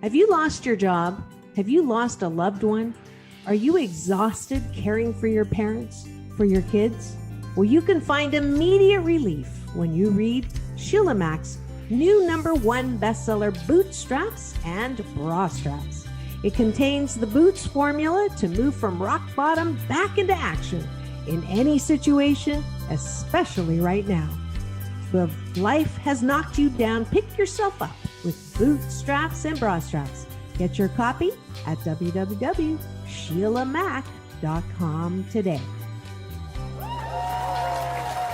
Have you lost your job? Have you lost a loved one? Are you exhausted caring for your parents, for your kids? Well, you can find immediate relief when you read Sheila Mac's new #1 bestseller, Bootstraps and Bra Straps. It contains the Boots formula to move from rock bottom back into action in any situation, especially right now. If life has knocked you down, pick yourself up with Bootstraps and Bra Straps. Get your copy at www.sheilamac.com today.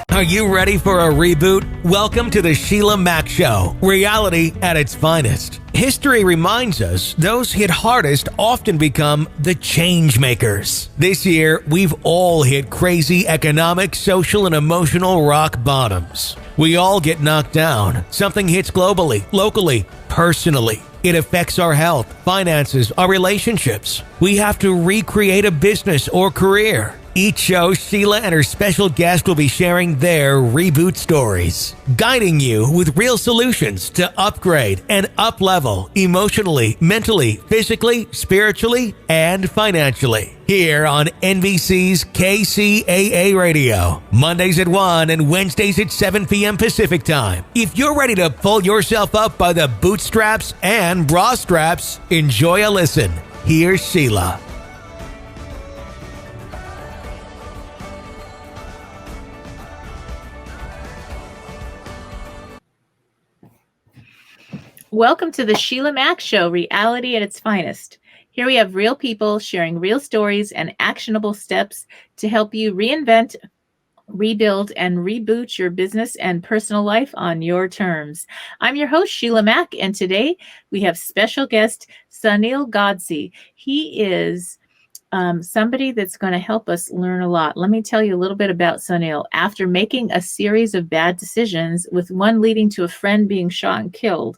Are you ready for a reboot? Welcome to the Sheila Mac Show, reality at its finest. History reminds us those hit hardest often become the change makers. This year, we've all hit crazy economic, social, and emotional rock bottoms. We all get knocked down. Something hits globally, locally, personally. It affects our health, finances, our relationships. We have to recreate a business or career. Each show, Sheila and her special guest will be sharing their reboot stories, guiding you with real solutions to upgrade and up-level emotionally, mentally, physically, spiritually, and financially. Here on NBC's KCAA Radio, Mondays at 1 and Wednesdays at 7 p.m. Pacific Time. If you're ready to pull yourself up by the bootstraps and bra straps, enjoy a listen. Here's Sheila. Welcome to the Sheila Mac Show, reality at its finest. Here we have real people sharing real stories and actionable steps to help you reinvent, rebuild, and reboot your business and personal life on your terms. I'm your host, Sheila Mac, and today we have special guest Sunil Godse. He is somebody that's going to help us learn a lot. Let me tell you a little bit about Sunil. After making a series of bad decisions, with one leading to a friend being shot and killed,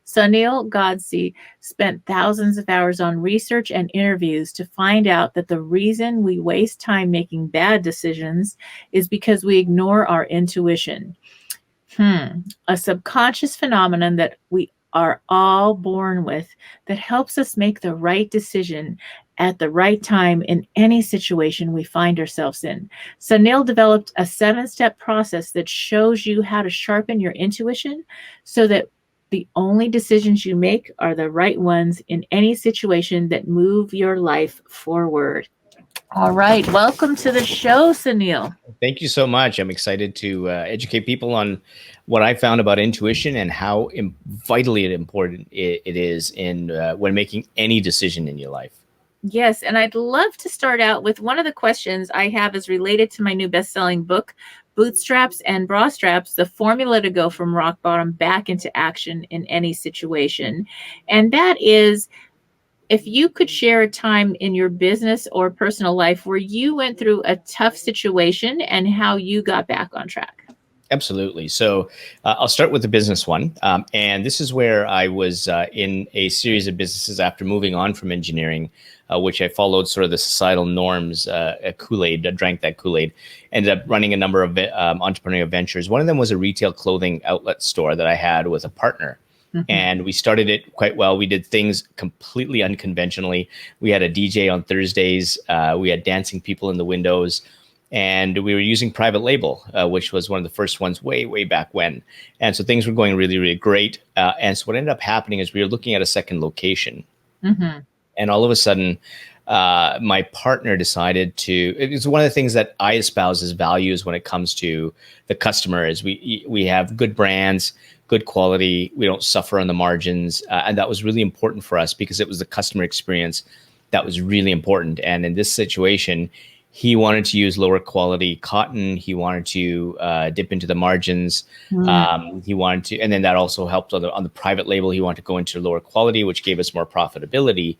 Sunil Godse spent thousands of hours on research and interviews to find out that the reason we waste time making bad decisions is because we ignore our intuition. A subconscious phenomenon that we are all born with that helps us make the right decision at the right time in any situation we find ourselves in. Sunil developed a 7-step process that shows you how to sharpen your intuition so that the only decisions you make are the right ones in any situation that move your life forward. All right. Welcome to the show, Sunil. Thank you so much. I'm excited to educate people on what I found about intuition and how vitally important it is in when making any decision in your life. Yes, and I'd love to start out with one of the questions I have is related to my new best-selling book, Bootstraps and Bra Straps, the formula to go from rock bottom back into action in any situation. And that is, if you could share a time in your business or personal life where you went through a tough situation and how you got back on track. Absolutely. So I'll start with the business one. And this is where I was in a series of businesses after moving on from engineering, which I followed sort of the societal norms, Kool-Aid, drank that Kool-Aid, ended up running a number of entrepreneurial ventures. One of them was a retail clothing outlet store that I had with a partner. Mm-hmm. And we started it quite well. We did things completely unconventionally. We had a DJ on Thursdays. We had dancing people in the windows. And we were using private label, which was one of the first ones way back when. And so things were going really, really great. And so what ended up happening is we were looking at a second location. Mm-hmm. And all of a sudden, my partner decided to, it's one of the things that I espouse as values when it comes to the customer is we have good brands, good quality. We don't suffer on the margins. And that was really important for us because it was the customer experience that was really important. And in this situation, he wanted to use lower quality cotton. He wanted to dip into the margins. He wanted to, and then that also helped on the private label. He wanted to go into lower quality, which gave us more profitability.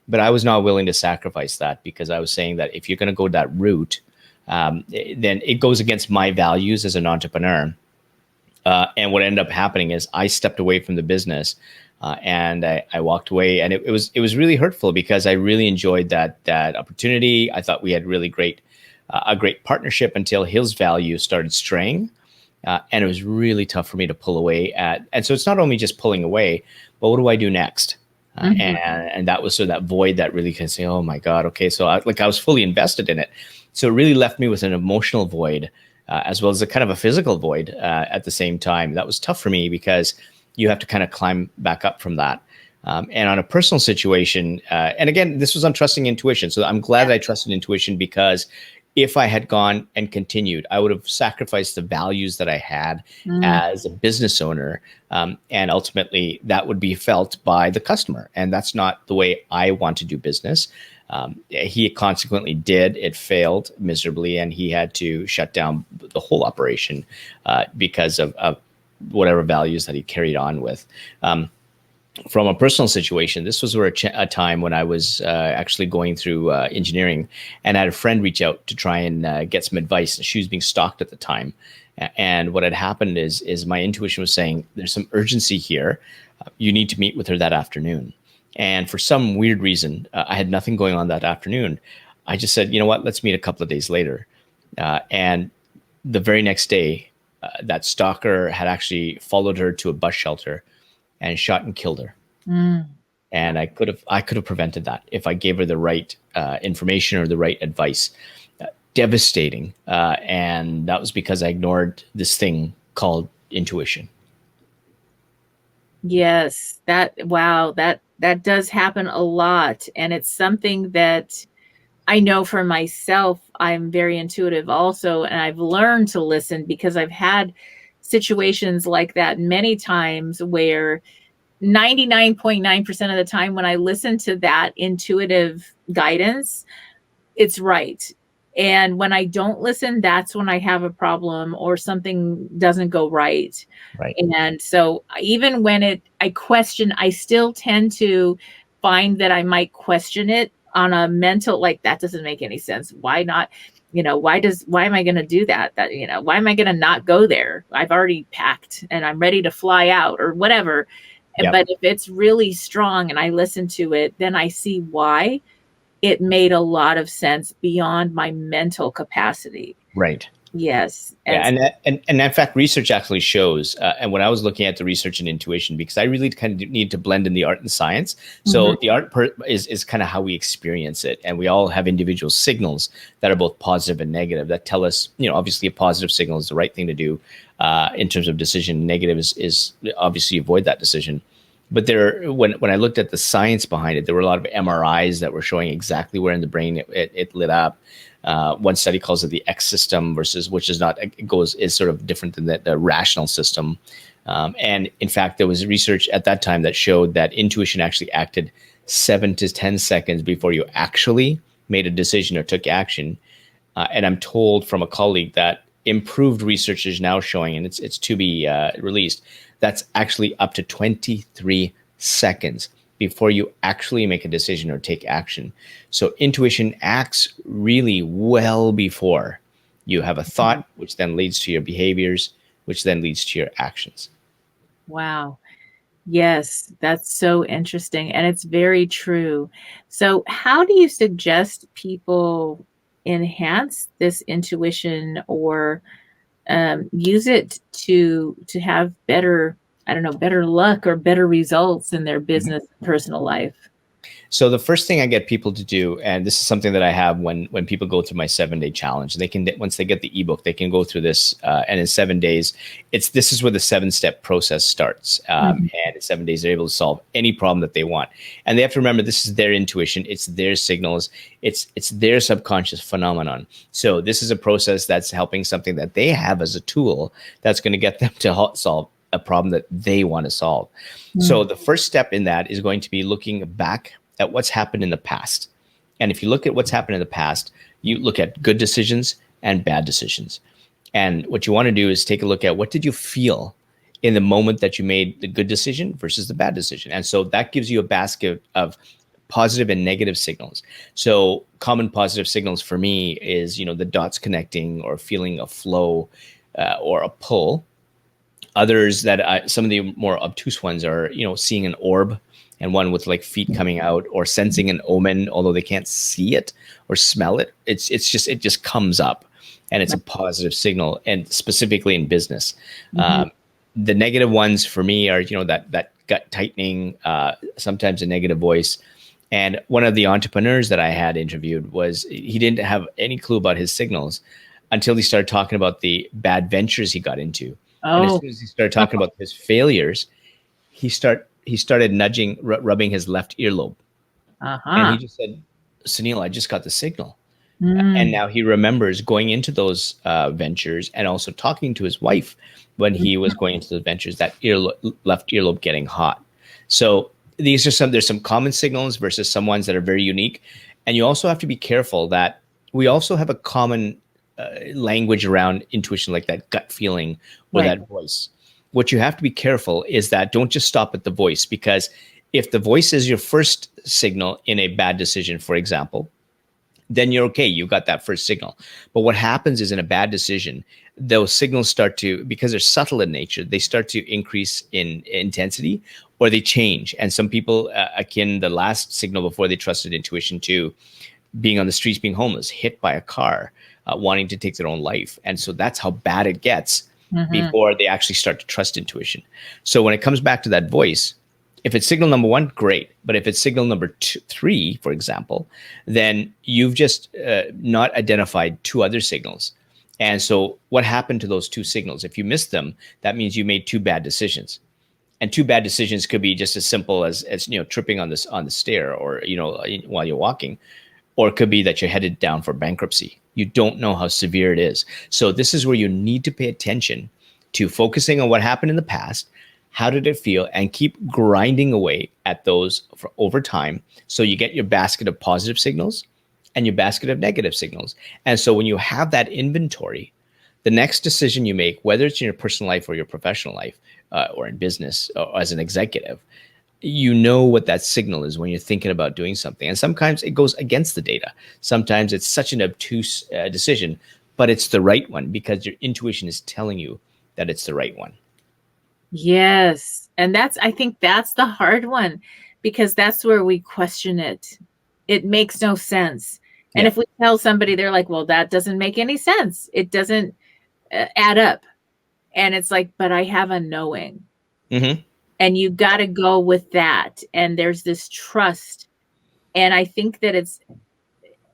But I was not willing to sacrifice that because I was saying that if you're going to go that route, then it goes against my values as an entrepreneur. And what ended up happening is I stepped away from the business. And I walked away, and it was really hurtful because I really enjoyed that opportunity. I thought we had really a great partnership until his values started straying, and it was really tough for me to pull away. And so it's not only just pulling away, but what do I do next? And that was sort of that void that really can say, oh my God, okay. So I was fully invested in it. So it really left me with an emotional void, as well as a kind of a physical void at the same time. That was tough for me because you have to kind of climb back up from that. And on a personal situation, and again, this was on trusting intuition. So I'm glad that I trusted intuition, because if I had gone and continued, I would have sacrificed the values that I had as a business owner. And ultimately, that would be felt by the customer. And that's not the way I want to do business. He consequently did. It failed miserably, and he had to shut down the whole operation because of whatever values that he carried on with. From a personal situation, this was where a time when I was actually going through engineering, and I had a friend reach out to try and get some advice. She was being stalked at the time. And what had happened is my intuition was saying, there's some urgency here. You need to meet with her that afternoon. And for some weird reason, I had nothing going on that afternoon. I just said, you know what, let's meet a couple of days later. And the very next day, that stalker had actually followed her to a bus shelter and shot and killed her. And I could have prevented that if I gave her the right information or the right advice. Devastating. And that was because I ignored this thing called intuition. Yes, that does happen a lot. And it's something that I know for myself, I'm very intuitive also. And I've learned to listen because I've had situations like that many times where 99.9% of the time when I listen to that intuitive guidance, it's right. And when I don't listen, that's when I have a problem or something doesn't go right. Right. And so even when I question, I still tend to find that I might question it on a mental, like, that doesn't make any sense. Why not? Why am I going to do that? Why am I going to not go there? I've already packed and I'm ready to fly out or whatever. Yep. But if it's really strong and I listen to it, then I see why it made a lot of sense beyond my mental capacity. Right. Yes. And in fact, research actually shows, and when I was looking at the research and intuition, because I really kind of need to blend in the art and science. So the art is kind of how we experience it. And we all have individual signals that are both positive and negative that tell us, obviously a positive signal is the right thing to do in terms of decision. Negative is obviously avoid that decision. But when I looked at the science behind it, there were a lot of MRIs that were showing exactly where in the brain it lit up. One study calls it the X system versus, which is sort of different than the rational system. And in fact, there was research at that time that showed that intuition actually acted 7 to 10 seconds before you actually made a decision or took action. And I'm told from a colleague that improved research is now showing, and it's to be released, that's actually up to 23 seconds before you actually make a decision or take action. So intuition acts really well before you have a thought, which then leads to your behaviors, which then leads to your actions. Wow. Yes, that's so interesting. And it's very true. So how do you suggest people enhance this intuition or use it to have better luck or better results in their business and personal life? So the first thing I get people to do, and this is something that I have when people go through my 7-day challenge, they can, once they get the ebook, they can go through this, and in 7 days, this is where the 7-step process starts. And in 7 days, they're able to solve any problem that they want. And they have to remember, this is their intuition, it's their signals, it's their subconscious phenomenon. So this is a process that's helping something that they have as a tool that's going to get them to solve a problem that they want to solve. So the first step in that is going to be looking back at what's happened in the past. And if you look at what's happened in the past, you look at good decisions and bad decisions. And what you want to do is take a look at what did you feel in the moment that you made the good decision versus the bad decision. And so that gives you a basket of positive and negative signals. So common positive signals for me is, the dots connecting or feeling a flow or a pull. Others that some of the more obtuse ones are, seeing an orb and one with like feet coming out, or sensing an omen, although they can't see it or smell it. It just comes up, and it's a positive signal, and specifically in business. The negative ones for me are, that gut tightening, sometimes a negative voice. And one of the entrepreneurs that I had interviewed he didn't have any clue about his signals until he started talking about the bad ventures he got into. And as soon as he started talking about his failures, he started rubbing his left earlobe. And he just said, Sunil, I just got the signal. And now he remembers going into those ventures and also talking to his wife when he was going into those ventures, that left earlobe getting hot. So there's some common signals versus some ones that are very unique. And you also have to be careful that we also have a common language around intuition, like that gut feeling or that voice. What you have to be careful is that don't just stop at the voice, because if the voice is your first signal in a bad decision, for example, then you're okay. You got that first signal. But what happens is in a bad decision, those signals start to, because they're subtle in nature, they start to increase in intensity or they change. And some people akin the last signal before they trusted intuition to being on the streets, being homeless, hit by a car, wanting to take their own life. And so that's how bad it gets before they actually start to trust intuition. So when it comes back to that voice, if it's signal number one, great. But if it's signal number 3, for example, then you've just not identified 2 other signals. And so what happened to those 2 signals? If you missed them, that means you made 2 bad decisions. And 2 bad decisions could be just as simple as tripping on the stair or while you're walking, or it could be that you're headed down for bankruptcy. You don't know how severe it is. So this is where you need to pay attention to focusing on what happened in the past. How did it feel? And keep grinding away at those over time. So you get your basket of positive signals and your basket of negative signals. And so when you have that inventory, the next decision you make, whether it's in your personal life or your professional life or in business or as an executive, you know what that signal is when you're thinking about doing something. And sometimes it goes against the data. Sometimes it's such an obtuse decision, but it's the right one because your intuition is telling you that it's the right one. Yes. And I think that's the hard one, because that's where we question it. It makes no sense. And if we tell somebody, they're like, well, that doesn't make any sense. It doesn't add up. And it's like, but I have a knowing. And you got to go with that. And there's this trust. And I think that it's,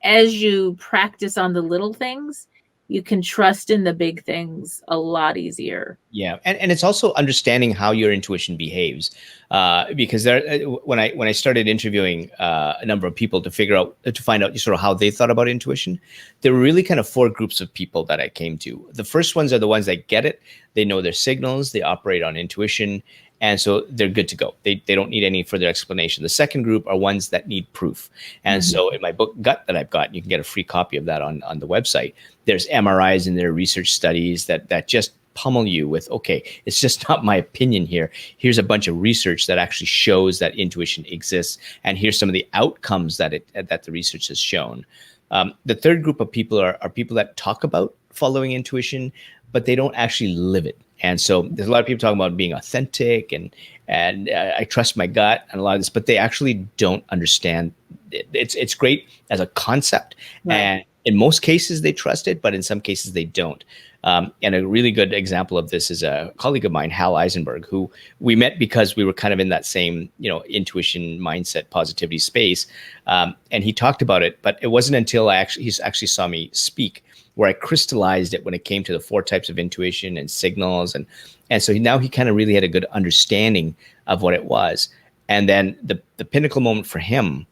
as you practice on the little things, you can trust in the big things a lot easier. Yeah. And it's also understanding how your intuition behaves. Because when I started interviewing a number of people to find out sort of how they thought about intuition, there were really kind of 4 groups of people that I came to. The first ones are the ones that get it. They know their signals, they operate on intuition, and so they're good to go. They don't need any further explanation. The second group are ones that need proof. And so in my book, Gut, that I've got, you can get a free copy of that on the website. There's MRIs and there are research studies that just pummel you with, okay, it's just not my opinion here. Here's a bunch of research that actually shows that intuition exists. And here's some of the outcomes that the research has shown. The third group of people are people that talk about following intuition, but they don't actually live it. And so there's a lot of people talking about being authentic and I trust my gut and a lot of this, but they actually don't understand. It's great as a concept. Right. And in most cases they trust it, but in some cases they don't. And a really good example of this is a colleague of mine, Hal Eisenberg, who we met because we were kind of in that same, intuition, mindset, positivity space. And he talked about it, but it wasn't until he actually saw me speak where I crystallized it when it came to the 4 types of intuition and signals. And so now he kind of really had a good understanding of what it was. And then the pinnacle moment for him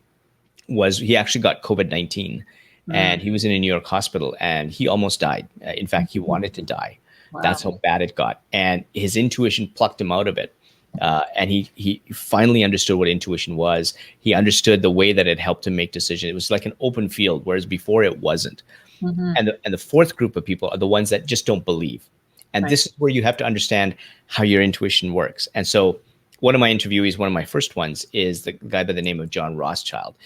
was he actually got COVID-19 and he was in a New York hospital and he almost died. In fact, he wanted to die. Wow. That's how bad it got. And his intuition plucked him out of it. And he finally understood what intuition was. He understood the way that it helped him make decisions. It was like an open field, whereas before it wasn't. And the fourth group of people are the ones that just don't believe. And this is where you have to understand how your intuition works. And so one of my interviewees, one of my first ones, is the guy by the name of John Rothschild.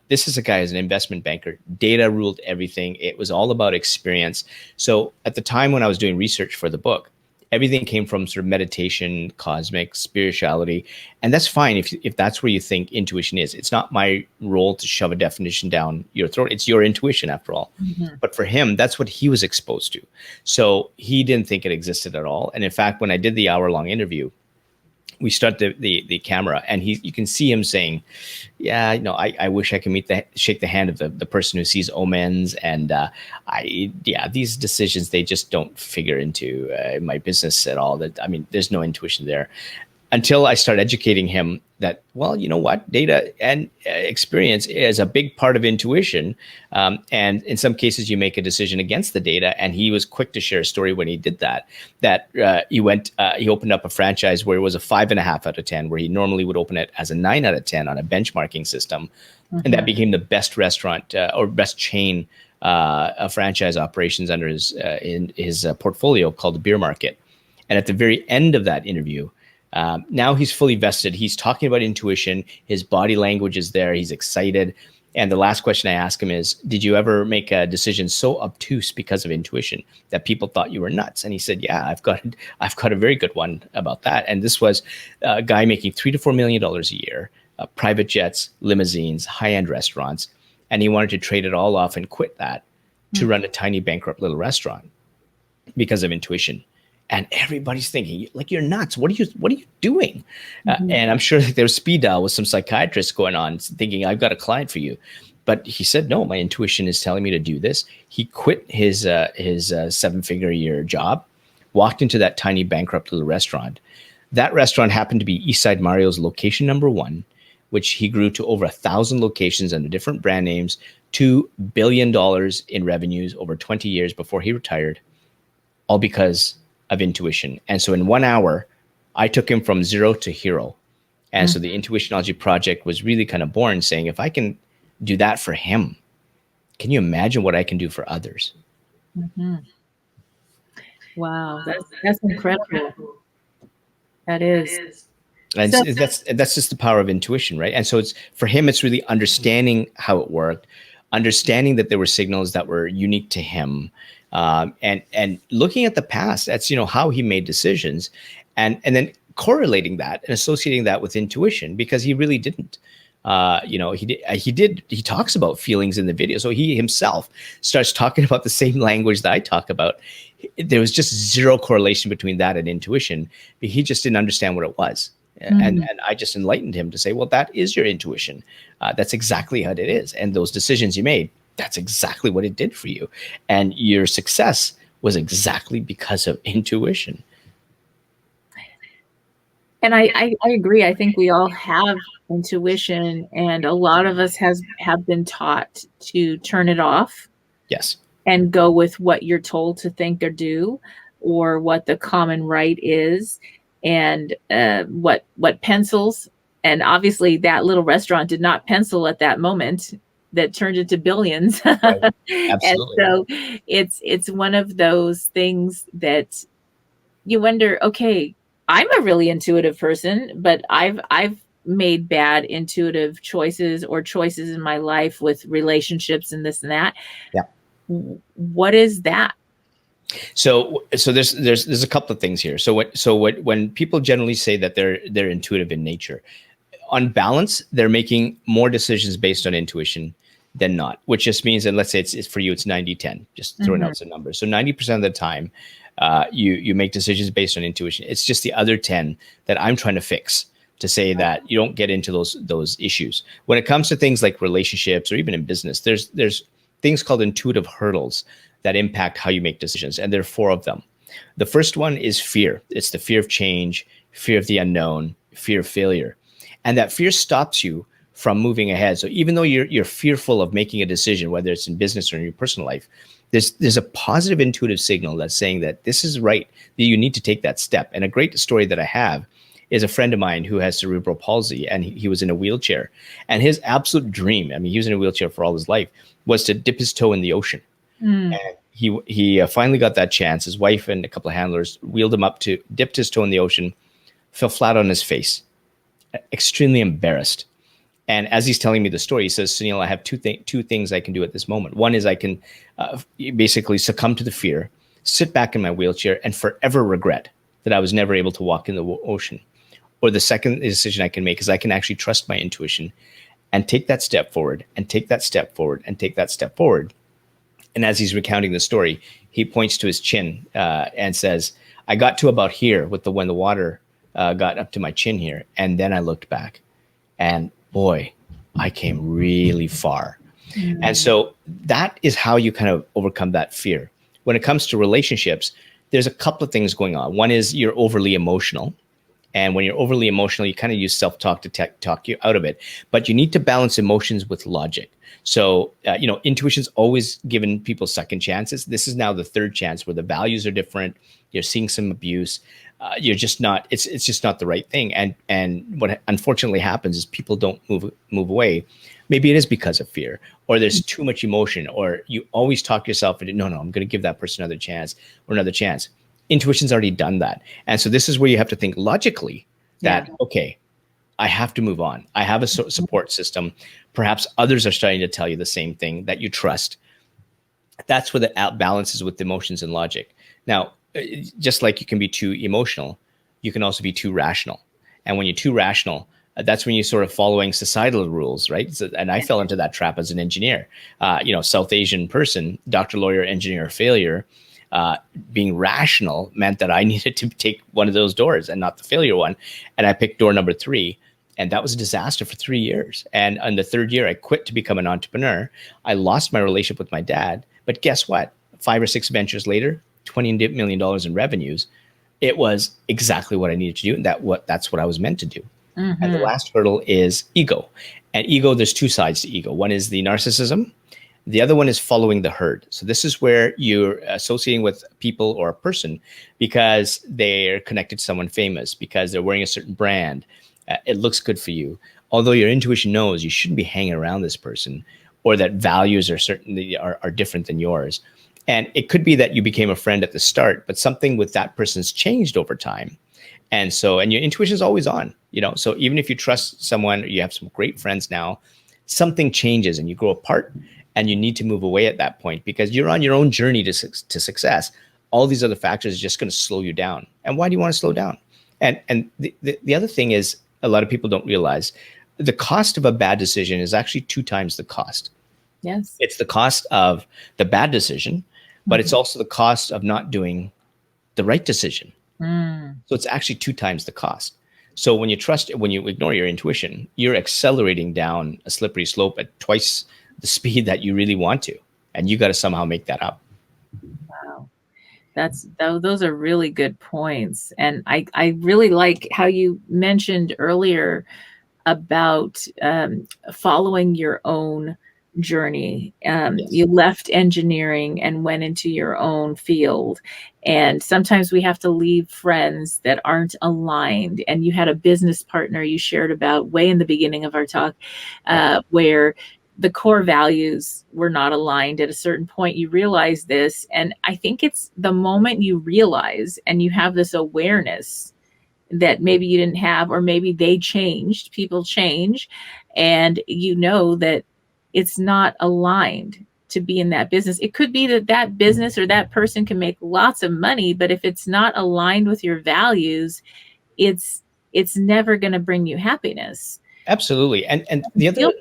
This is a guy who's an investment banker. Data ruled everything. It was all about experience. So at the time when I was doing research for the book, everything came from sort of meditation, cosmic, spirituality. And that's fine if that's where you think intuition is. It's not my role to shove a definition down your throat. It's your intuition after all. But for him, that's what he was exposed to. So he didn't think it existed at all. And in fact, when I did the hour-long interview, we start the camera, and you can see him saying, yeah, I wish I could shake the hand of the person who sees omens, and these decisions, they just don't figure into my business at all. There's no intuition there. Until I start educating him that, well, you know what, data and experience is a big part of intuition. And in some cases, you make a decision against the data. And he was quick to share a story when he did that he opened up a franchise where it was a 5.5 out of 10, where he normally would open it as a 9 out of 10 on a benchmarking system. Mm-hmm. And that became the best restaurant or best chain of franchise operations under his portfolio, called the Beer Market. And at the very end of that interview, now he's fully vested. He's talking about intuition. His body language is there. He's excited. And the last question I ask him is, did you ever make a decision so obtuse because of intuition that people thought you were nuts? And he said, yeah, I've got a very good one about that. And this was a guy making $3 to $4 million a year, private jets, limousines, high-end restaurants. And he wanted to trade it all off and quit that to run a tiny bankrupt little restaurant because of intuition. And everybody's thinking, like, you're nuts. What are you doing? Mm-hmm. And I'm sure that there was speed dial with some psychiatrists going on, thinking, I've got a client for you. But he said, no, my intuition is telling me to do this. He quit his 7-figure a year job, walked into that tiny bankrupt little restaurant. That restaurant happened to be Eastside Mario's location number 1, which he grew to over 1,000 locations under different brand names, $2 billion in revenues over 20 years before he retired, all because of intuition. And so in 1 hour, I took him from zero to hero. And so the Intuitionology Project was really kind of born, saying, if I can do that for him, can you imagine what I can do for others? Mm-hmm. Wow, that's incredible. That is. And so, that's just the power of intuition, right? And so for him, it's really understanding how it worked, understanding that there were signals that were unique to him, and looking at the past. That's how he made decisions, and then correlating that and associating that with intuition, because he really didn't. He talks about feelings in the video, so he himself starts talking about the same language that I talk about. There was just zero correlation between that and intuition. He just didn't understand what it was. Mm-hmm. And I just enlightened him to say, well, that is your intuition. That's exactly how it is. And those decisions you made, that's exactly what it did for you. And your success was exactly because of intuition. And I agree. I think we all have intuition, and a lot of us have been taught to turn it off. Yes. And go with what you're told to think or do, or what the common right is, and what pencils. And obviously that little restaurant did not pencil at that moment. That turned into billions. Right. Absolutely. And so it's one of those things that you wonder, okay, I'm a really intuitive person, but I've made bad intuitive choices in my life with relationships and this and that. Yeah. What is that? So there's a couple of things here. So when people generally say that they're intuitive in nature, on balance, they're making more decisions based on intuition than not, which just means that, let's say it's for you, it's 90-10, just throwing out some numbers. So 90% of the time, you make decisions based on intuition. It's just the other 10 that I'm trying to fix, to say that you don't get into those issues. When it comes to things like relationships or even in business, there's things called intuitive hurdles that impact how you make decisions. And there are 4 of them. The first one is fear. It's the fear of change, fear of the unknown, fear of failure. And that fear stops you from moving ahead. So even though you're fearful of making a decision, whether it's in business or in your personal life, there's a positive intuitive signal that's saying that this is right, that you need to take that step. And a great story that I have is a friend of mine who has cerebral palsy, and he was in a wheelchair. And his absolute dream, he was in a wheelchair for all his life, was to dip his toe in the ocean. And he finally got that chance. His wife and a couple of handlers wheeled him up to dipped his toe in the ocean, fell flat on his face, extremely embarrassed. And as he's telling me the story, he says, Sunil, I have two things I can do at this moment. One is I can basically succumb to the fear, sit back in my wheelchair, and forever regret that I was never able to walk in the ocean. Or the second decision I can make is I can actually trust my intuition and take that step forward, and take that step forward, and take that step forward. And as he's recounting the story, he points to his chin and says, I got to about here when the water got up to my chin here. And then I looked back, and boy, I came really far. And so that is how you kind of overcome that fear. When it comes to relationships, there's a couple of things going on. One is you're overly emotional. And when you're overly emotional, you kind of use self-talk to talk you out of it. But you need to balance emotions with logic. So, intuition's always given people second chances. This is now the third chance where the values are different. You're seeing some abuse. You're just not, it's just not the right thing. And what unfortunately happens is people don't move away. Maybe it is because of fear, or there's too much emotion, or you always talk yourself into, no, I'm going to give that person another chance or another chance. Intuition's already done that. And so this is where you have to think logically that, okay, I have to move on. I have a support system. Perhaps others are starting to tell you the same thing that you trust. That's where the balance is with emotions and logic. Now, just like you can be too emotional, you can also be too rational. And when you're too rational, that's when you're sort of following societal rules, right? So, and I fell into that trap as an engineer. South Asian person, doctor, lawyer, engineer, failure. Being rational meant that I needed to take one of those doors and not the failure one. And I picked door number 3. And that was a disaster for 3 years. And in the third year, I quit to become an entrepreneur. I lost my relationship with my dad. But guess what? 5 or 6 ventures later, $20 million in revenues. It was exactly what I needed to do. And that's what I was meant to do. Mm-hmm. And the last hurdle is ego. And ego, there's 2 sides to ego. One is the narcissism. The other one is following the herd. So this is where you're associating with people or a person because they're connected to someone famous, because they're wearing a certain brand. It looks good for you. Although your intuition knows you shouldn't be hanging around this person, or that values are certainly are different than yours. And it could be that you became a friend at the start, but something with that person's changed over time. And your intuition is always on, so even if you trust someone, or you have some great friends now, something changes and you grow apart, and you need to move away at that point because you're on your own journey to success. All these other factors are just going to slow you down. And why do you want to slow down? And the other thing is, a lot of people don't realize the cost of a bad decision is actually 2 times the cost. Yes. It's the cost of the bad decision, but it's also the cost of not doing the right decision. So it's actually 2 times the cost. So when you ignore your intuition, you're accelerating down a slippery slope at twice the speed that you really want to. And you got to somehow make that up. Wow. Those are really good points. And I really like how you mentioned earlier about following your own journey. Yes. You left engineering and went into your own field. And sometimes we have to leave friends that aren't aligned. And you had a business partner you shared about way in the beginning of our talk, where the core values were not aligned. At a certain point, you realize this. And I think it's the moment you realize and you have this awareness that maybe you didn't have, or maybe they changed, people change, and you know that it's not aligned to be in that business. It could be that business or that person can make lots of money, but if it's not aligned with your values, it's never going to bring you happiness. Absolutely. And the other,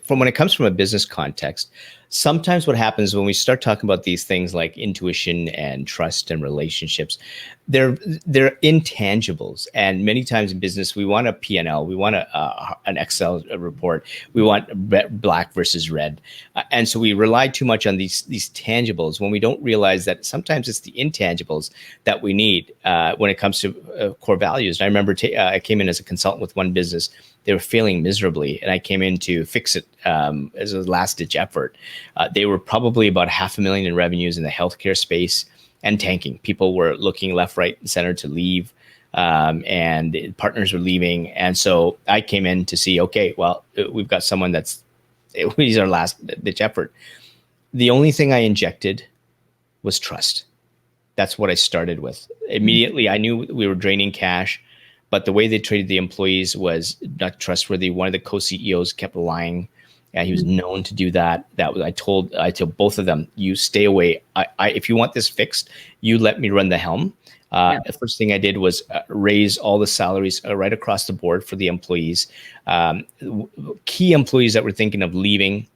from when it comes from a business context, sometimes what happens when we start talking about these things like intuition and trust and relationships, they're intangibles. And many times in business, we want a P&L, we want an Excel report, we want black versus red. And so we rely too much on these tangibles when we don't realize that sometimes it's the intangibles that we need when it comes to core values. And I remember I came in as a consultant with one business. They were failing miserably, and I came in to fix it as a last-ditch effort. They were probably about $500,000 in revenues in the healthcare space and tanking. People were looking left, right, and center to leave, and partners were leaving. And so I came in to see, okay, well, we've got someone he's our last-ditch effort. The only thing I injected was trust. That's what I started with. Immediately, I knew we were draining cash. But the way they treated the employees was not trustworthy. One of the co-CEOs kept lying, and he was known to do that. I told both of them, you stay away. If you want this fixed, you let me run the helm. The first thing I did was raise all the salaries right across the board for the employees. Key employees that were thinking of leaving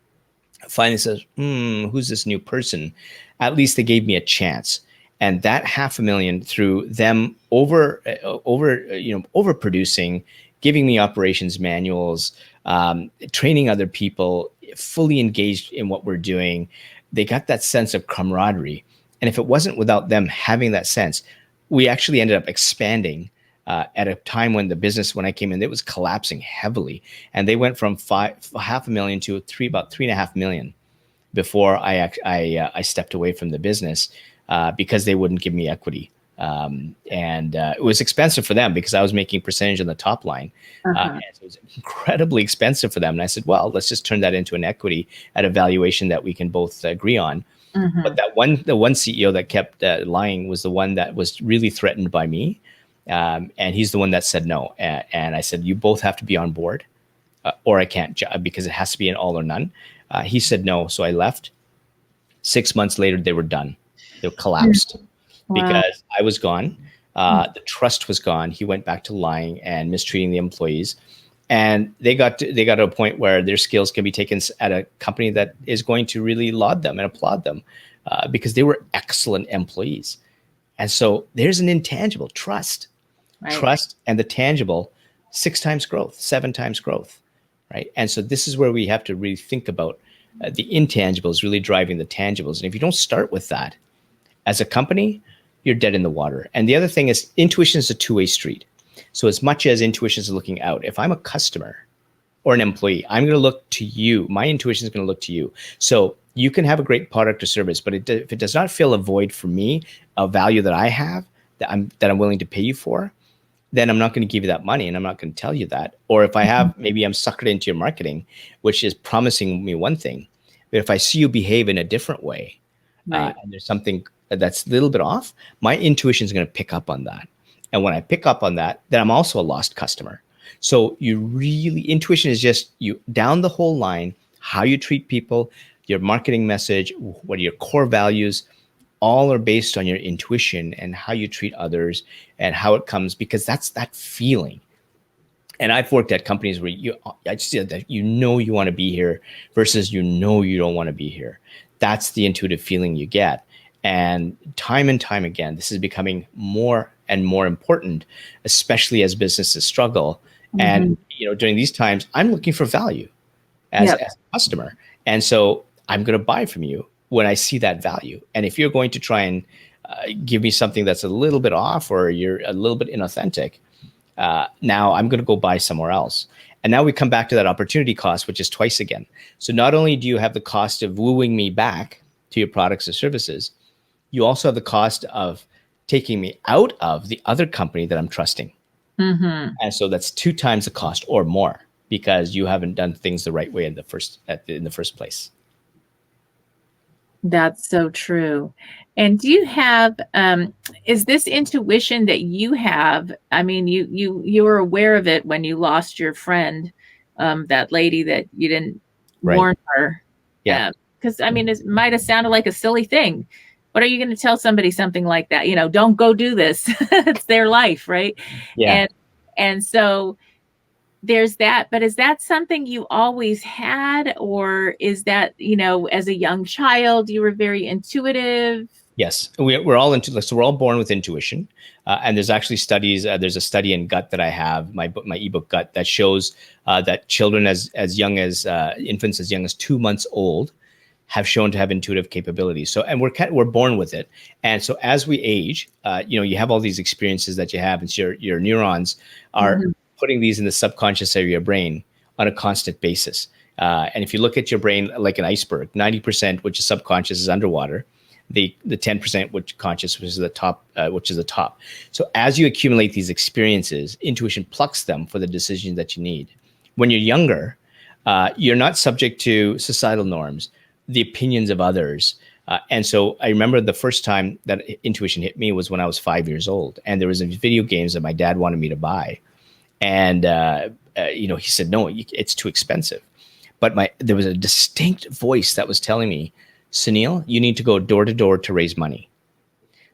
finally says, who's this new person? At least they gave me a chance. And that $500,000 through them overproducing, giving me operations manuals, training other people, fully engaged in what we're doing. They got that sense of camaraderie. And if it wasn't without them having that sense, we actually ended up expanding at a time when the business, when I came in, it was collapsing heavily. And they went from $500,000 to about $3.5 million before I stepped away from the business because they wouldn't give me equity. And it was expensive for them because I was making percentage on the top line. And so it was incredibly expensive for them. And I said, well, let's just turn that into an equity at a valuation that we can both agree on. But the one CEO that kept lying was the one that was really threatened by me. And he's the one that said no. And I said, you both have to be on board or I can't, because it has to be an all or none. He said no. So I left. 6 months later, they were done. They collapsed. Because I was gone. The trust was gone. He went back to lying and mistreating the employees. And they got to a point where their skills can be taken at a company that is going to really laud them and applaud them because they were excellent employees. And so there's an intangible trust, trust, and the tangible 6 times growth, 7 times growth, right? And so this is where we have to really think about the intangibles really driving the tangibles. And if you don't start with that as a company, you're dead in the water. And the other thing is intuition is a two-way street. So as much as intuition is looking out, if I'm a customer or an employee, I'm going to look to you. My intuition is going to look to you. So you can have a great product or service, but if it does not fill a void for me, a value that I have that I'm willing to pay you for, then I'm not going to give you that money and I'm not going to tell you that. Or if I have, maybe I'm suckered into your marketing, which is promising me one thing, but if I see you behave in a different way, and there's something that's a little bit off, my intuition is going to pick up on that. And when I pick up on that, then I'm also a lost customer. So intuition is just you down the whole line, how you treat people, your marketing message, what are your core values, all are based on your intuition and how you treat others and how it comes, because that's that feeling. And I've worked at companies where I just said that you want to be here versus you don't want to be here. That's the intuitive feeling you get. And time again, this is becoming more and more important, especially as businesses struggle. And during these times, I'm looking for value as a customer. And so I'm going to buy from you when I see that value. And if you're going to try and give me something that's a little bit off or you're a little bit inauthentic, now I'm going to go buy somewhere else. And now we come back to that opportunity cost, which is twice again. So not only do you have the cost of wooing me back to your products or services, you also have the cost of taking me out of the other company that I'm trusting. And so that's 2 times the cost or more because you haven't done things the right way in the first place. That's so true. And do you have, is this intuition that you have? I mean, you were aware of it when you lost your friend, that lady that you didn't warn her. Yeah. Because I mean, it might have sounded like a silly thing. What are you going to tell somebody something like that? Don't go do this. It's their life, right? Yeah. And so there's that. But is that something you always had, or is that as a young child you were very intuitive? Yes, we're all so we're all born with intuition, and there's actually studies. There's a study in Gut that I have, my ebook Gut, that shows that children as young as infants as young as 2 months old have shown to have intuitive capabilities. So, and we're born with it. And so as we age, you have all these experiences that you have, and so your neurons are putting these in the subconscious area of your brain on a constant basis. And if you look at your brain like an iceberg, 90%, which is subconscious, is underwater. The 10% which conscious, which is the top, So as you accumulate these experiences, intuition plucks them for the decisions that you need. When you're younger, you're not subject to societal norms, the opinions of others. And so I remember the first time that intuition hit me was when I was 5 years old. And there was a video games that my dad wanted me to buy. And, he said, no, it's too expensive. But there was a distinct voice that was telling me, Sunil, you need to go door to door to raise money.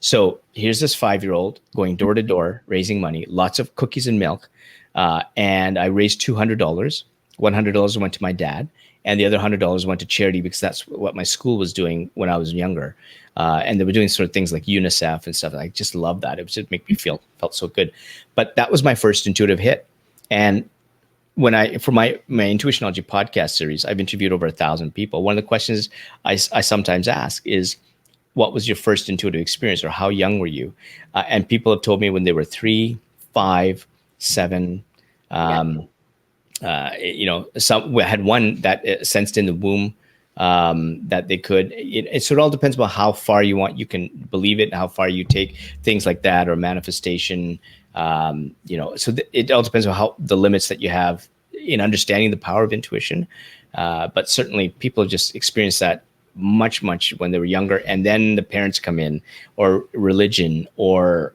So here's this 5-year-old going door to door, raising money, lots of cookies and milk. And I raised $200 $100 went to my dad, and the other $100 went to charity because that's what my school was doing when I was younger. And they were doing sort of things like UNICEF and stuff. I just loved that. It was just make me felt so good. But that was my first intuitive hit. And for my Intuitionology podcast series, I've interviewed over 1,000 people. One of the questions I sometimes ask is, what was your first intuitive experience, or how young were you? And people have told me when they were 3, 5, 7. Some had one that sensed in the womb that they could. So it all depends on how far you can believe it, and how far you take things like that, or manifestation. So it all depends on how the limits that you have in understanding the power of intuition. But certainly people just experience that much when they were younger, and then the parents come in, or religion, or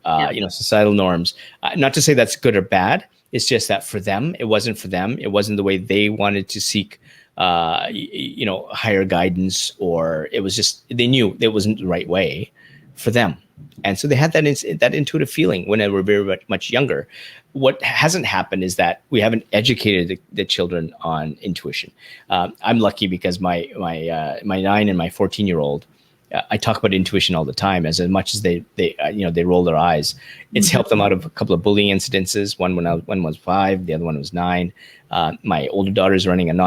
societal norms. Not to say that's good or bad. It's just that for them, it wasn't for them. It wasn't the way they wanted to seek, higher guidance, or it was just, they knew it wasn't the right way for them. And so they had that intuitive feeling when they were very much younger. What hasn't happened is that we haven't educated the children on intuition. I'm lucky because my 9 and my 14-year-old, I talk about intuition all the time. As much as they roll their eyes, it's helped them out of a couple of bullying incidences. One was 5, the other one was 9. My older daughter is running an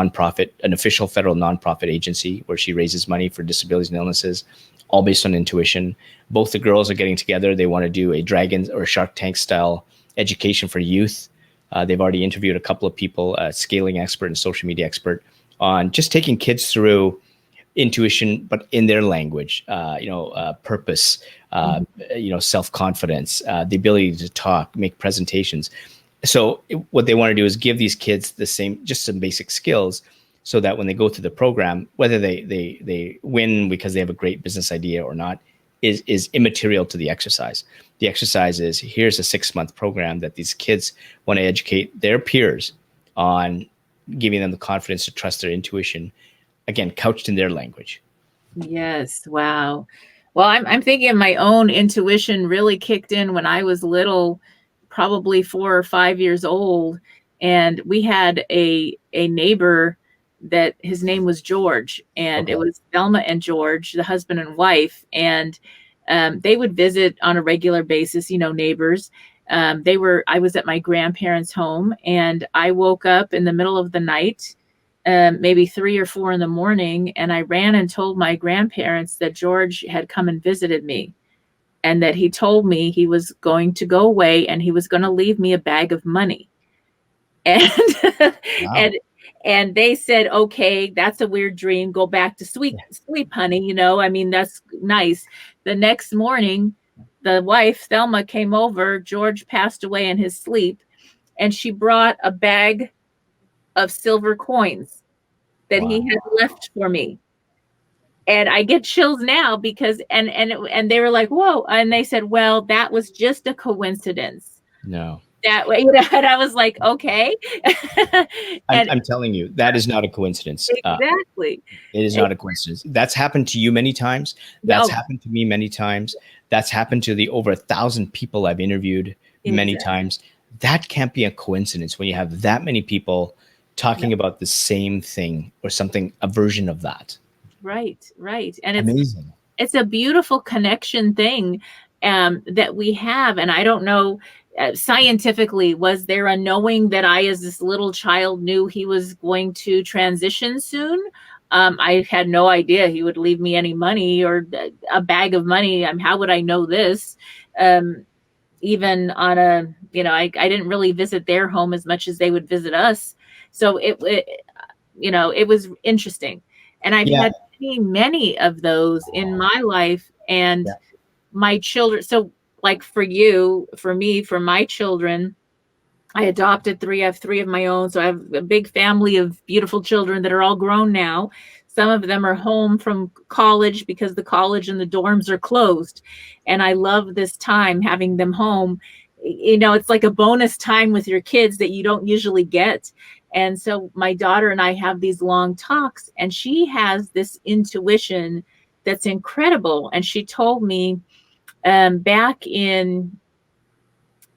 official federal nonprofit agency where she raises money for disabilities and illnesses, all based on intuition. Both the girls are getting together. They want to do a Dragons or Shark Tank style education for youth. They've already interviewed a couple of people, a scaling expert and social media expert, on just taking kids through intuition, but in their language, purpose, self-confidence, the ability to talk, make presentations. So what they want to do is give these kids just some basic skills, so that when they go through the program, whether they win because they have a great business idea or not, is immaterial to the exercise. The exercise is, here's a 6-month program that these kids want to educate their peers on, giving them the confidence to trust their intuition, again, couched in their language. Yes. Wow. Well, I'm thinking my own intuition really kicked in when I was little, probably 4 or 5 years old. And we had a neighbor that his name was George, and It was Thelma and George, the husband and wife. And they would visit on a regular basis, neighbors. I was at my grandparents' home, and I woke up in the middle of the night, maybe 3 or 4 in the morning, and I ran and told my grandparents that George had come and visited me, and that he told me he was going to go away and he was going to leave me a bag of money. And Wow. and they said, okay, that's a weird dream. Go back to sleep, honey. That's nice. The next morning, the wife, Thelma, came over. George passed away in his sleep, and she brought a bag of silver coins that he had left for me. And I get chills now because, and they were like, whoa. And they said, well, that was just a coincidence. No. That way, and I was like, okay. I'm telling you, that is not a coincidence. Exactly. It is not a coincidence. That's happened to you many times. That's happened to me many times. That's happened to the over 1,000 people I've interviewed many times. That can't be a coincidence when you have that many people talking about the same thing, or something, a version of that. Right. And it's amazing. It's a beautiful connection thing that we have. And I don't know, scientifically, was there a knowing that I, as this little child, knew he was going to transition soon? I had no idea he would leave me any money, or a bag of money. How would I know this? Even on a, I didn't really visit their home as much as they would visit us. So it was interesting. And I've had many of those in my life, and my children. So like for me, for my children, I adopted 3. I have 3 of my own. So I have a big family of beautiful children that are all grown now. Some of them are home from college because the college and the dorms are closed. And I love this time having them home. It's like a bonus time with your kids that you don't usually get. And so my daughter and I have these long talks, and she has this intuition that's incredible. And she told me back in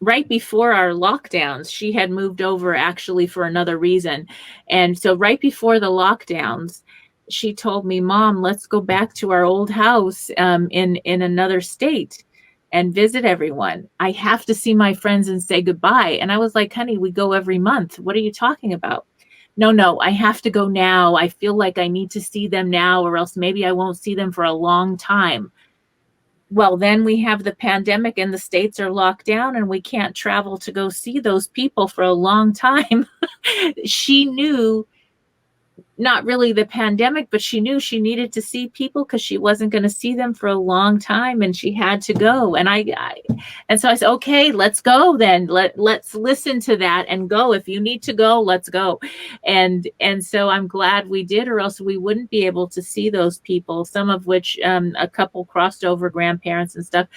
right before our lockdowns. She had moved over actually for another reason. And so right before the lockdowns, she told me, Mom, let's go back to our old house in another state and visit everyone. I have to see my friends and say goodbye. And I was like, honey, we go every month. What are you talking about? No, I have to go now. I feel like I need to see them now, or else maybe I won't see them for a long time. Well, then we have the pandemic and the states are locked down and we can't travel to go see those people for a long time. She knew, not really the pandemic, but she knew she needed to see people because she wasn't going to see them for a long time, and she had to go. And and so I said, okay, let's go then. Let's listen to that and go. If you need to go, let's go. And so I'm glad we did, or else we wouldn't be able to see those people, some of which a couple crossed over, grandparents and stuff.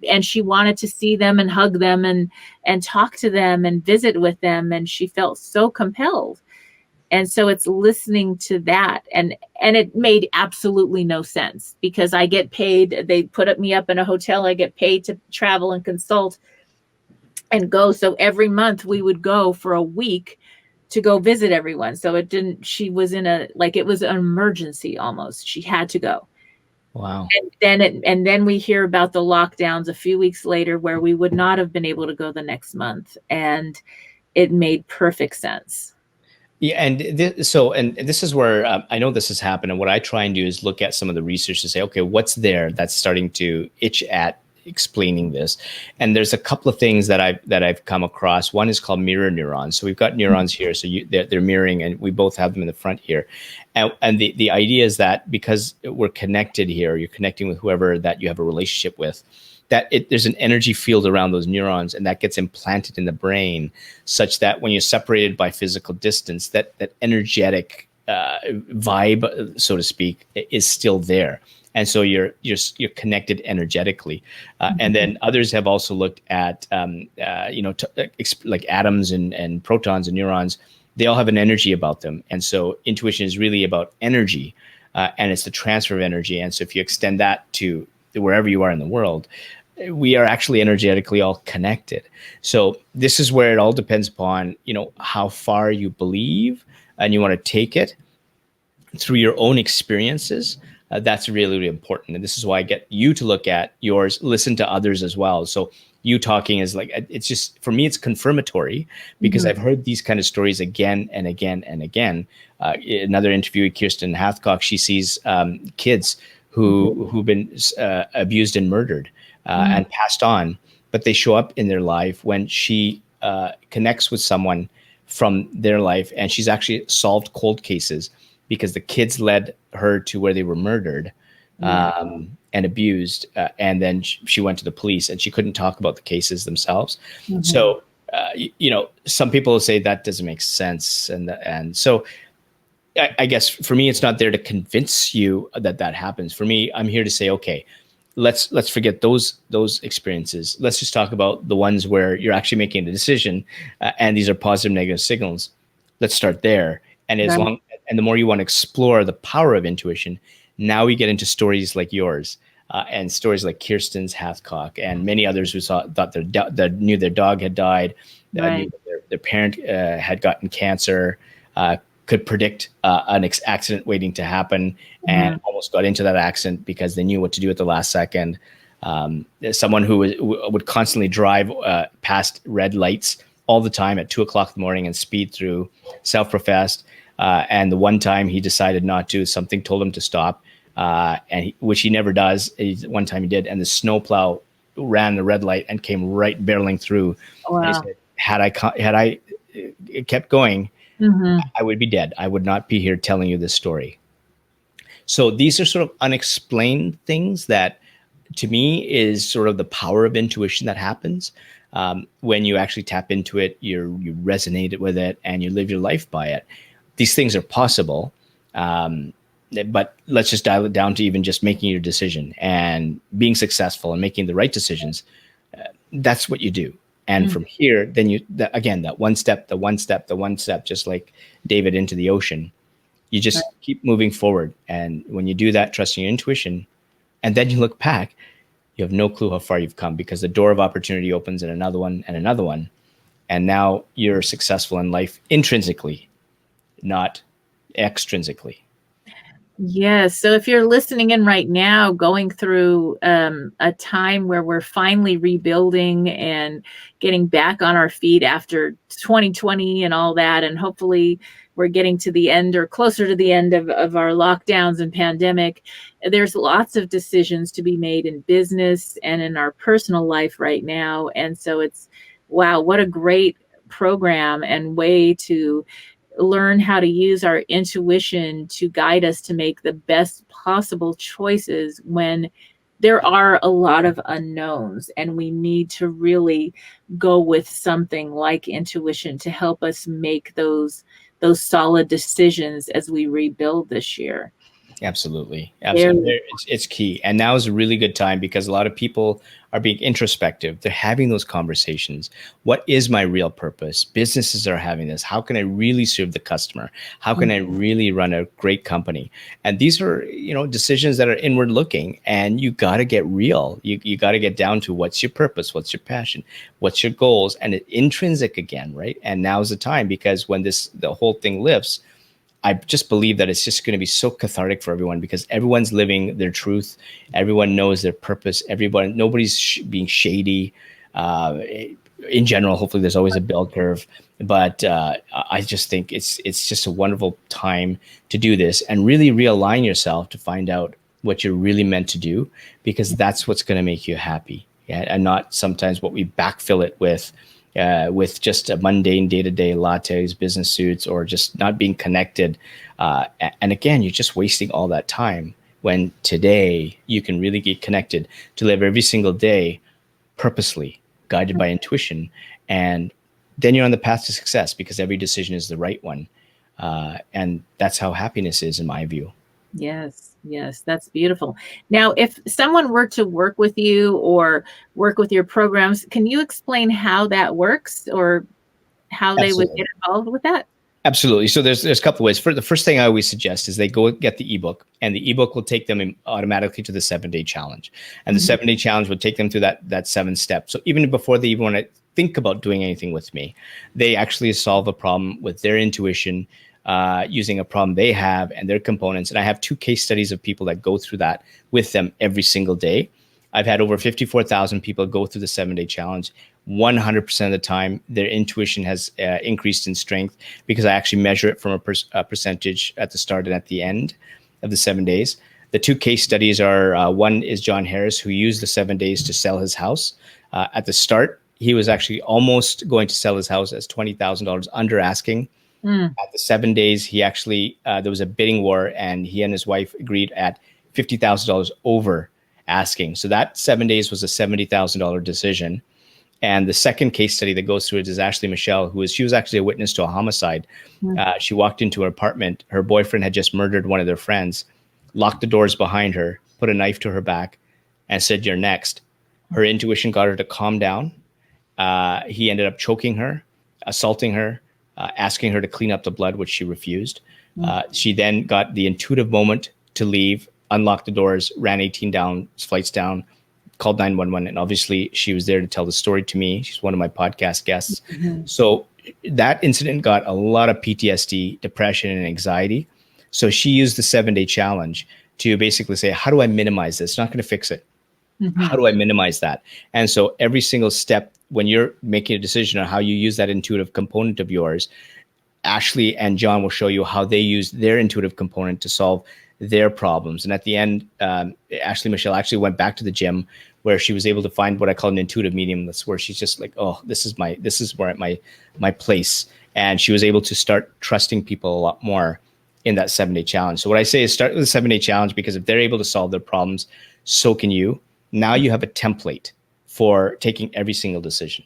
And she wanted to see them and hug them and talk to them and visit with them. And she felt so compelled. And so it's listening to that. And it made absolutely no sense, because I get paid. They put me up in a hotel. I get paid to travel and consult and go. So every month we would go for a week to go visit everyone. So she was it was an emergency almost. She had to go. Wow. And then we hear about the lockdowns a few weeks later, where we would not have been able to go the next month. And it made perfect sense. Yeah, and this is where I know this has happened, and what I try and do is look at some of the research to say, okay, what's there that's starting to itch at explaining this? And there's a couple of things that I've come across. One is called mirror neurons. So we've got neurons here, so they're mirroring, and we both have them in the front here. And the idea is that because we're connected here, you're connecting with whoever that you have a relationship with, that there's an energy field around those neurons, and that gets implanted in the brain, such that when you're separated by physical distance, that energetic vibe, so to speak, is still there. And so you're connected energetically. And then others have also looked at, like atoms and protons and neurons. They all have an energy about them. And so intuition is really about energy, and it's the transfer of energy. And so if you extend that to wherever you are in the world, we are actually energetically all connected. So this is where it all depends upon, how far you believe and you want to take it through your own experiences. That's really, really important. And this is why I get you to look at yours, listen to others as well. So you talking is like, it's just, for me, it's confirmatory, because I've heard these kind of stories again and again and again. Another interview with Kirsten Hathcock, she sees kids who've been abused and murdered and passed on, but they show up in their life when she connects with someone from their life, and she's actually solved cold cases because the kids led her to where they were murdered and abused, and then she went to the police, and she couldn't talk about the cases themselves. So some people say that doesn't make sense, and so I guess for me, it's not there to convince you that happens. For me, I'm here to say, okay, let's forget those experiences. Let's just talk about the ones where you're actually making a decision, and these are positive, negative signals. Let's start there. And and the more you want to explore the power of intuition, now we get into stories like yours, and stories like Kirsten's Hathcock, and many others who thought knew their dog had died, knew their parent had gotten cancer, could predict an accident waiting to happen, and almost got into that accident because they knew what to do at the last second. Someone who would constantly drive past red lights all the time at 2:00 in the morning and speed through, self-professed. And the one time he decided not to, something told him to stop, which he never does. One time he did, and the snowplow ran the red light and came right barreling through. Wow. And he said, had I kept going, I would be dead. I would not be here telling you this story. So these are sort of unexplained things that, to me, is sort of the power of intuition that happens when you actually tap into it. You resonate with it, and you live your life by it. These things are possible, but let's just dial it down to even just making your decision and being successful and making the right decisions. That's what you do. And from here, then that one step, just like David into the ocean, you just keep moving forward. And when you do that, trusting your intuition, and then you look back, you have no clue how far you've come, because the door of opportunity opens and another one and another one. And now you're successful in life intrinsically, not extrinsically. Yes. So if you're listening in right now, going through a time where we're finally rebuilding and getting back on our feet after 2020 and all that, and hopefully we're getting to the end or closer to the end of our lockdowns and pandemic, there's lots of decisions to be made in business and in our personal life right now. And so it's, wow, what a great program and way to learn how to use our intuition to guide us to make the best possible choices when there are a lot of unknowns, and we need to really go with something like intuition to help us make those solid decisions as we rebuild this year. Absolutely. It's key. And now is a really good time because a lot of people are being introspective. They're having those conversations. What is my real purpose? Businesses are having this. How can I really serve the customer? How can I really run a great company? And these are, decisions that are inward looking, and you got to get real. You got to get down to what's your purpose? What's your passion? What's your goals? And it's intrinsic again, right? And now is the time, because when the whole thing lifts, I just believe that it's just going to be so cathartic for everyone, because everyone's living their truth. Everyone knows their purpose. Nobody's being shady. In general, hopefully there's always a bell curve, but I just think it's just a wonderful time to do this and really realign yourself to find out what you're really meant to do, because that's what's going to make you happy, and not sometimes what we backfill it with just a mundane day-to-day lattes, business suits, or just not being connected. And again, you're just wasting all that time, when today you can really get connected to live every single day purposely, guided by intuition. And then you're on the path to success, because every decision is the right one. And that's how happiness is, in my view. Yes, that's beautiful. Now, if someone were to work with you or work with your programs, can you explain how that works, or how they would get involved with that? Absolutely. So there's a couple of ways. The first thing I always suggest is they go get the ebook, and the ebook will take them automatically to the 7-day challenge. And the 7-day challenge will take them through that 7 steps. So even before they even want to think about doing anything with me, they actually solve a problem with their intuition, using a problem they have and their components. And I have 2 case studies of people that go through that with them every single day. I've had over 54,000 people go through the 7-day challenge. 100% of the time, their intuition has increased in strength, because I actually measure it from a percentage at the start and at the end of the 7 days. The 2 case studies are, one is John Harris, who used the 7 days to sell his house. At the start, he was actually almost going to sell his house as $20,000 under asking. At the 7 days, he actually, there was a bidding war, and he and his wife agreed at $50,000 over asking. So that 7 days was a $70,000 decision. And the second case study that goes through it is Ashley Michelle, she was actually a witness to a homicide. She walked into her apartment. Her boyfriend had just murdered one of their friends, locked the doors behind her, put a knife to her back, and said, "You're next." Her intuition got her to calm down. He ended up choking her, assaulting her, asking her to clean up the blood, which she refused. She then got the intuitive moment to leave, unlocked the doors, ran 18 flights down, called 911. And obviously she was there to tell the story to me. She's one of my podcast guests. So that incident got a lot of PTSD, depression, and anxiety. So she used the 7-day challenge to basically say, how do I minimize this? It's not going to fix it. How do I minimize that? And so every single step, when you're making a decision on how you use that intuitive component of yours, Ashley and John will show you how they use their intuitive component to solve their problems. And at the end, Ashley Michelle actually went back to the gym, where she was able to find what I call an intuitive medium. That's where she's just like, oh, this is where my place. And she was able to start trusting people a lot more in that 7-day challenge. So what I say is start with the 7-day challenge, because if they're able to solve their problems, so can you. Now you have a template for taking every single decision.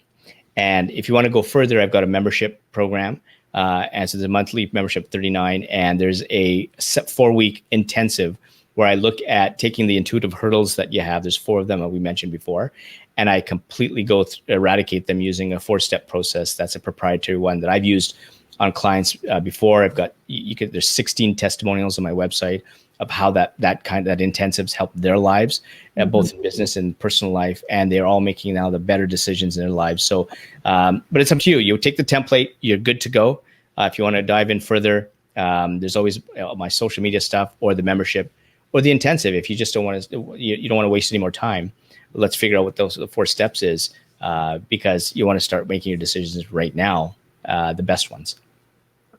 And if you want to go further, I've got a membership program. And so there's a monthly membership, $39, and there's a 4-week intensive where I look at taking the intuitive hurdles that you have. There's 4 of them that we mentioned before, and I completely eradicate them using a 4-step process. That's a proprietary one that I've used on clients before. I've got there's 16 testimonials on my website of how that intensives helped their lives, both in business and personal life, and they're all making now the better decisions in their lives. So, but it's up to you. You take the template, you're good to go. If you want to dive in further, there's always my social media stuff or the membership or the intensive. If you just don't want to, you don't want to waste any more time. Let's figure out what the 4 steps is, because you want to start making your decisions right now, the best ones.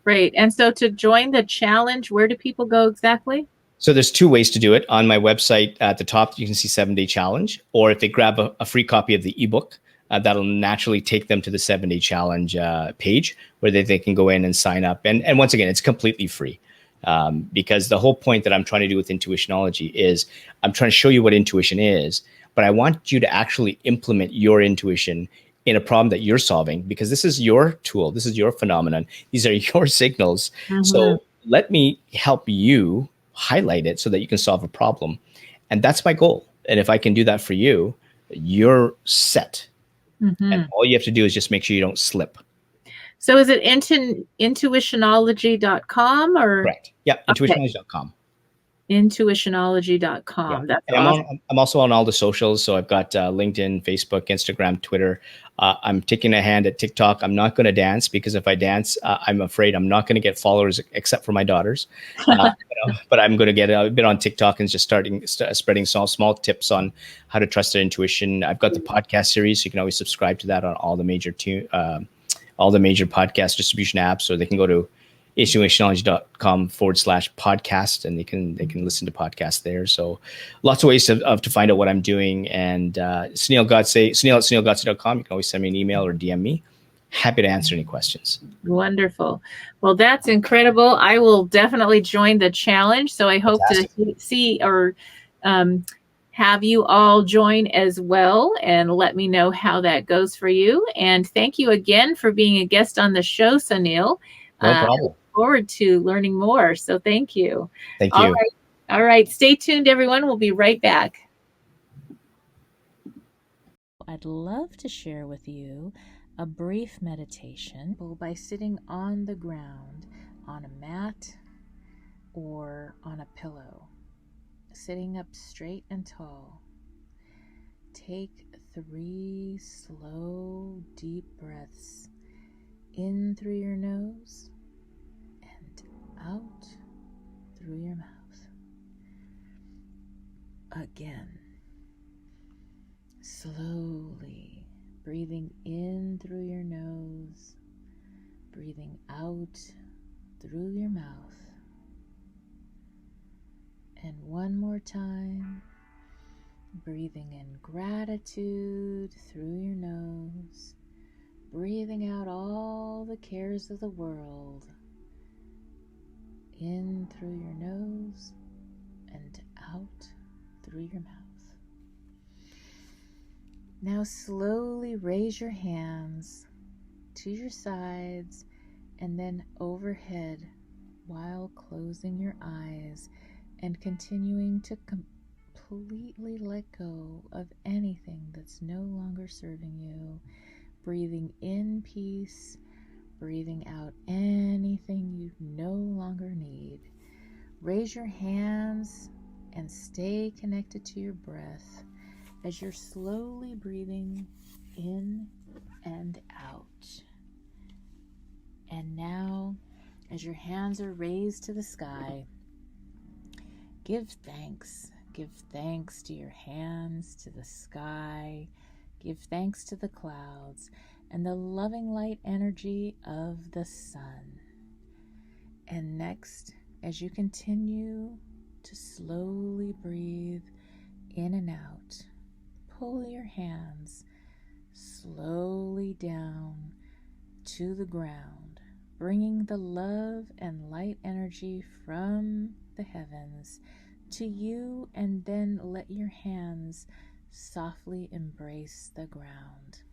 Great. And so to join the challenge, where do people go exactly? So there's 2 ways to do it. On my website at the top, you can see 7-day challenge, or if they grab a free copy of the ebook, that'll naturally take them to the 7-day challenge page where they can go in and sign up. And once again, it's completely free, because the whole point that I'm trying to do with Intuitionology is I'm trying to show you what intuition is, but I want you to actually implement your intuition in a problem that you're solving, because this is your tool. This is your phenomenon. These are your signals. So let me help you highlight it so that you can solve a problem. And that's my goal. And if I can do that for you, you're set. And all you have to do is just make sure you don't slip. So is it intuitionology.com or? Correct. Yeah, intuitionology.com. Intuitionology.com. Yeah. That's awesome. I'm also on all the socials. So I've got LinkedIn, Facebook, Instagram, Twitter. I'm taking a hand at TikTok. I'm not going to dance, because if I dance, I'm afraid I'm not going to get followers except for my daughters. But I'm going to get a bit on TikTok and just spreading small tips on how to trust their intuition. I've got the podcast series. So you can always subscribe to that on all the major podcast distribution apps, or they can go to intuitionology.com/podcast, and they can listen to podcasts there. So lots of ways to find out what I'm doing. And Sunil Godse, Sunil at sunilgodse.com. You can always send me an email or DM me. Happy to answer any questions. Wonderful. Well, that's incredible. I will definitely join the challenge. So I hope to see or have you all join as well, and let me know how that goes for you. And thank you again for being a guest on the show, Sunil. No problem. Forward to learning more. So thank you. Thank you. All right. Stay tuned, everyone. We'll be right back. I'd love to share with you a brief meditation by sitting on the ground, on a mat, or on a pillow, sitting up straight and tall. Take 3 slow, deep breaths in through your nose and out through your mouth. Again, slowly breathing in through your nose, breathing out through your mouth. And one more time, breathing in gratitude through your nose, breathing out all the cares of the world in through your nose and out through your mouth. Now slowly raise your hands to your sides and then overhead while closing your eyes and continuing to completely let go of anything that's no longer serving you. Breathing in peace, breathing out anything you no longer need. Raise your hands and stay connected to your breath as you're slowly breathing in and out. And now, as your hands are raised to the sky, give thanks. Give thanks to your hands, to the sky. Give thanks to the clouds and the loving light energy of the sun. And next, as you continue to slowly breathe in and out, pull your hands slowly down to the ground, bringing the love and light energy from the heavens to you, and then let your hands softly embrace the ground.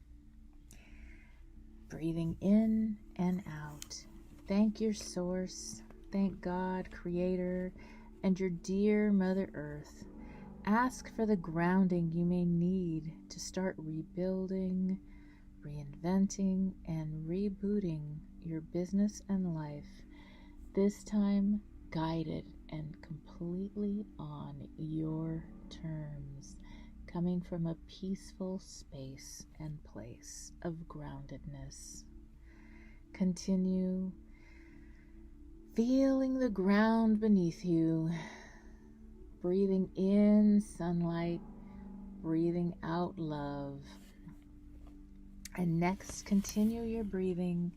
Breathing in and out. Thank your source, thank God, Creator, and your dear Mother Earth. Ask for the grounding you may need to start rebuilding, reinventing, and rebooting your business and life, this time guided and completely on your terms, coming from a peaceful space and place of groundedness. Continue feeling the ground beneath you, breathing in sunlight, breathing out love. And next, continue your breathing.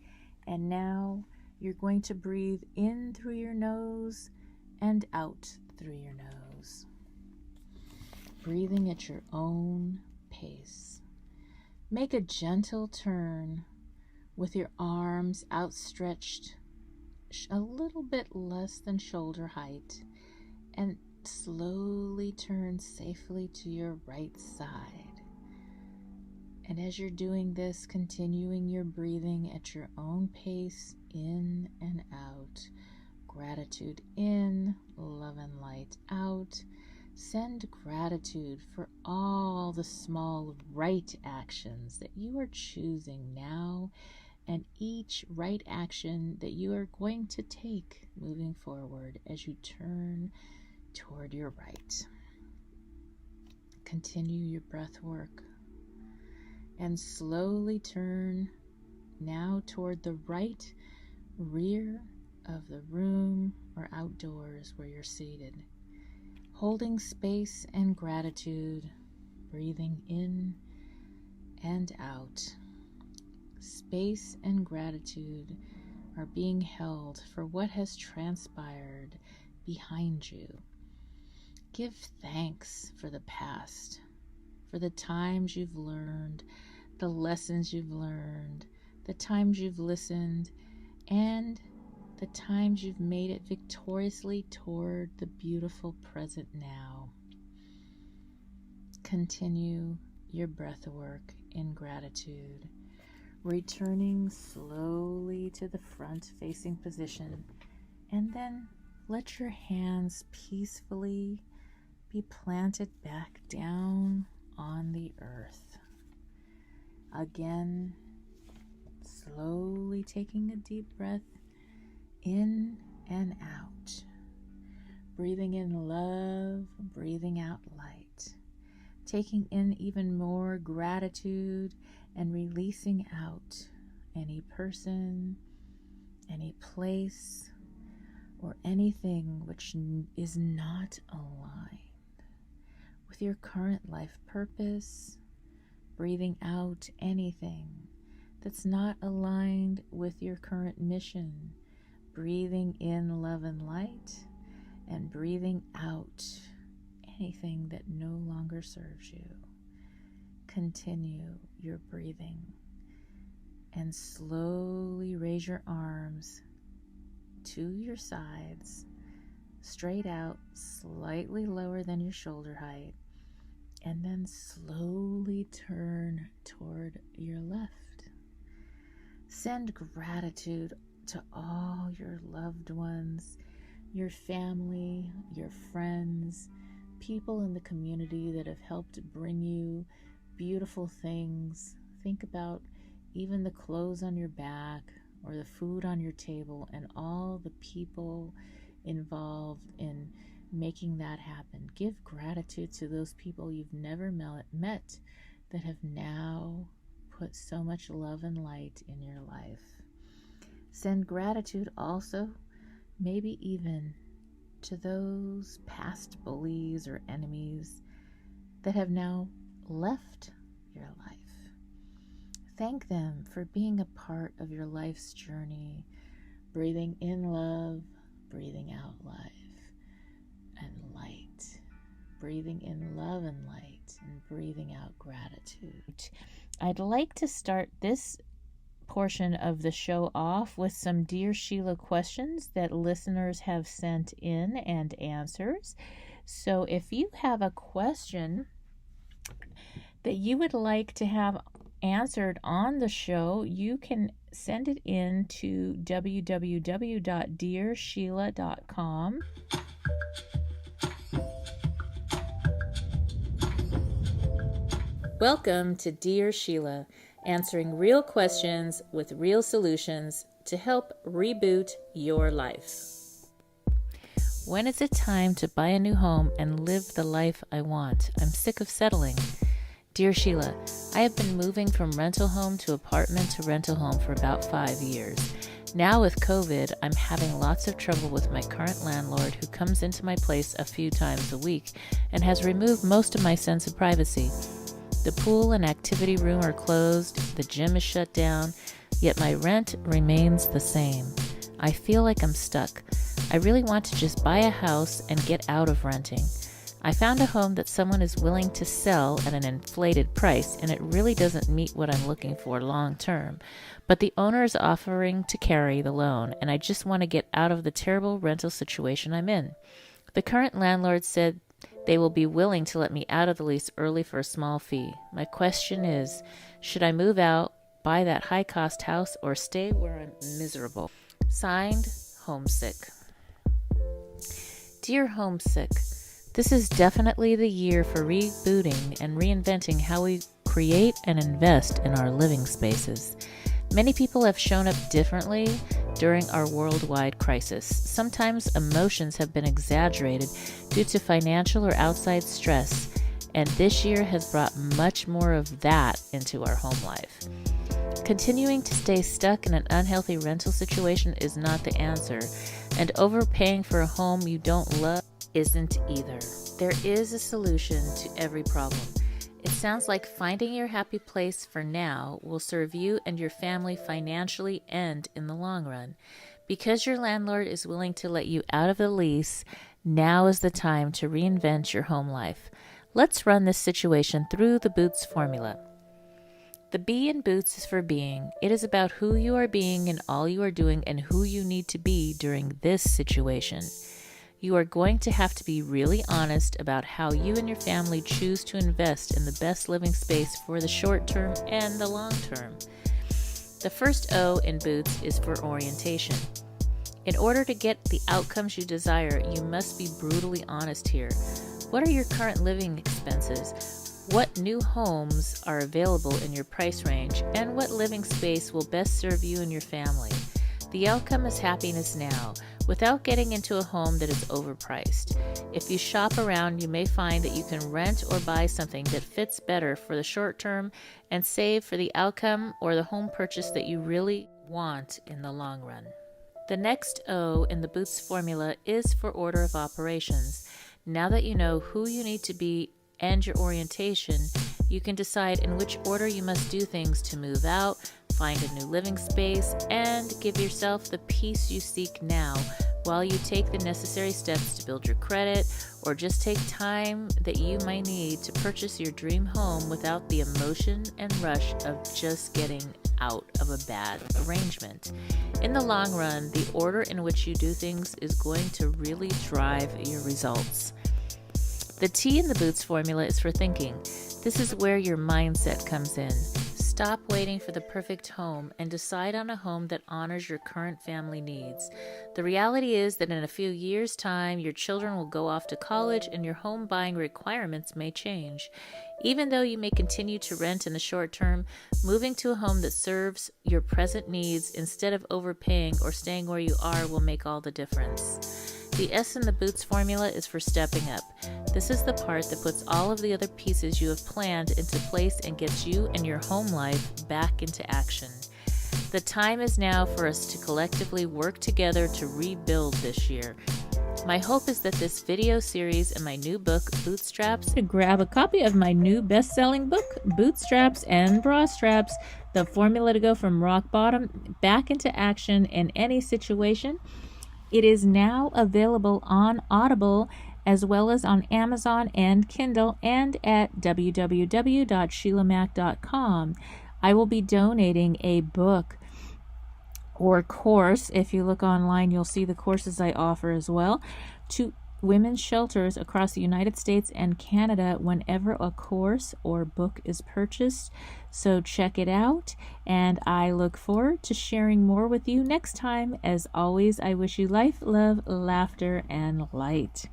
And now you're going to breathe in through your nose and out through your nose. Breathing at your own pace. Make a gentle turn with your arms outstretched a little bit less than shoulder height, and slowly turn safely to your right side. And as you're doing this, continuing your breathing at your own pace, in and out. Gratitude in, love and light out. Send gratitude for all the small right actions that you are choosing now, and each right action that you are going to take moving forward as you turn toward your right. Continue your breath work and slowly turn now toward the right rear of the room or outdoors where you're seated, holding space and gratitude, breathing in and out. Space and gratitude are being held for what has transpired behind you. Give thanks for the past, for the times you've learned, the lessons you've learned, the times you've listened, and the times you've made it victoriously toward the beautiful present now. Continue your breath work in gratitude, returning slowly to the front-facing position, and then let your hands peacefully be planted back down on the earth. Again, slowly taking a deep breath in and out. Breathing in love, breathing out light. Taking in even more gratitude and releasing out any person, any place, or anything which is not aligned with your current life purpose. Breathing out anything that's not aligned with your current mission. Breathing in love and light, and breathing out anything that no longer serves you. Continue your breathing and slowly raise your arms to your sides, straight out, slightly lower than your shoulder height, and then slowly turn toward your left. Send gratitude to all your loved ones, your family, your friends, people in the community that have helped bring you beautiful things. Think about even the clothes on your back or the food on your table and all the people involved in making that happen. Give gratitude to those people you've never met that have now put so much love and light in your life. Send gratitude also, maybe even to those past bullies or enemies that have now left your life. Thank them for being a part of your life's journey, breathing in love, breathing out life and light, breathing in love and light, and breathing out gratitude. I'd like to start this portion of the show off with some Dear Sheila questions that listeners have sent in and answers. So if you have a question that you would like to have answered on the show, you can send it in to www.dearsheila.com. Welcome to Dear Sheila, answering real questions with real solutions to help reboot your life. When is it time to buy a new home and live the life I want? I'm sick of settling. Dear Sheila, I have been moving from rental home to apartment to rental home for about 5 years. Now with COVID, I'm having lots of trouble with my current landlord who comes into my place a few times a week and has removed most of my sense of privacy. The pool and activity room are closed, the gym is shut down, yet my rent remains the same. I feel like I'm stuck. I really want to just buy a house and get out of renting. I found a home that someone is willing to sell at an inflated price, and it really doesn't meet what I'm looking for long term. But the owner is offering to carry the loan, and I just want to get out of the terrible rental situation I'm in. The current landlord said they will be willing to let me out of the lease early for a small fee. My question is, should I move out, buy that high-cost house, or stay where I'm miserable? Signed, Homesick. Dear Homesick, this is definitely the year for rebooting and reinventing how we create and invest in our living spaces. Many people have shown up differently during our worldwide crisis. Sometimes emotions have been exaggerated due to financial or outside stress, and this year has brought much more of that into our home life. Continuing to stay stuck in an unhealthy rental situation is not the answer, and overpaying for a home you don't love isn't either. There is a solution to every problem. It sounds like finding your happy place for now will serve you and your family financially and in the long run. Because your landlord is willing to let you out of the lease, now is the time to reinvent your home life. Let's run this situation through the Boots formula. The B in Boots is for being. It is about who you are being in all you are doing and who you need to be during this situation. You are going to have to be really honest about how you and your family choose to invest in the best living space for the short term and the long term. The first O in Boots is for orientation. In order to get the outcomes you desire, you must be brutally honest here. What are your current living expenses? What new homes are available in your price range, and what living space will best serve you and your family? The outcome is happiness now, without getting into a home that is overpriced. If you shop around, you may find that you can rent or buy something that fits better for the short term and save for the outcome or the home purchase that you really want in the long run. The next O in the Boots formula is for order of operations. Now that you know who you need to be and your orientation, you can decide in which order you must do things to move out, find a new living space, and give yourself the peace you seek now while you take the necessary steps to build your credit or just take time that you might need to purchase your dream home without the emotion and rush of just getting out of a bad arrangement. In the long run, the order in which you do things is going to really drive your results. The T in the Boots formula is for thinking. This is where your mindset comes in. Stop waiting for the perfect home and decide on a home that honors your current family needs. The reality is that in a few years' time, your children will go off to college and your home buying requirements may change. Even though you may continue to rent in the short term, moving to a home that serves your present needs instead of overpaying or staying where you are will make all the difference. The S in the Boots formula is for stepping up. This is the part that puts all of the other pieces you have planned into place and gets you and your home life back into action. The time is now for us to collectively work together to rebuild this year. My hope is that this video series and my new book, Bootstraps, to grab a copy of my new best-selling book, Bootstraps and Bra Straps, the formula to go from rock bottom back into action in any situation. It is now available on Audible as well as on Amazon and Kindle and at www.sheilamac.com. I will be donating a book or course. If you look online, you'll see the courses I offer as well to women's shelters across the United States and Canada whenever a course or book is purchased. So check it out, and I look forward to sharing more with you next time. As always, I wish you life, love, laughter, and light.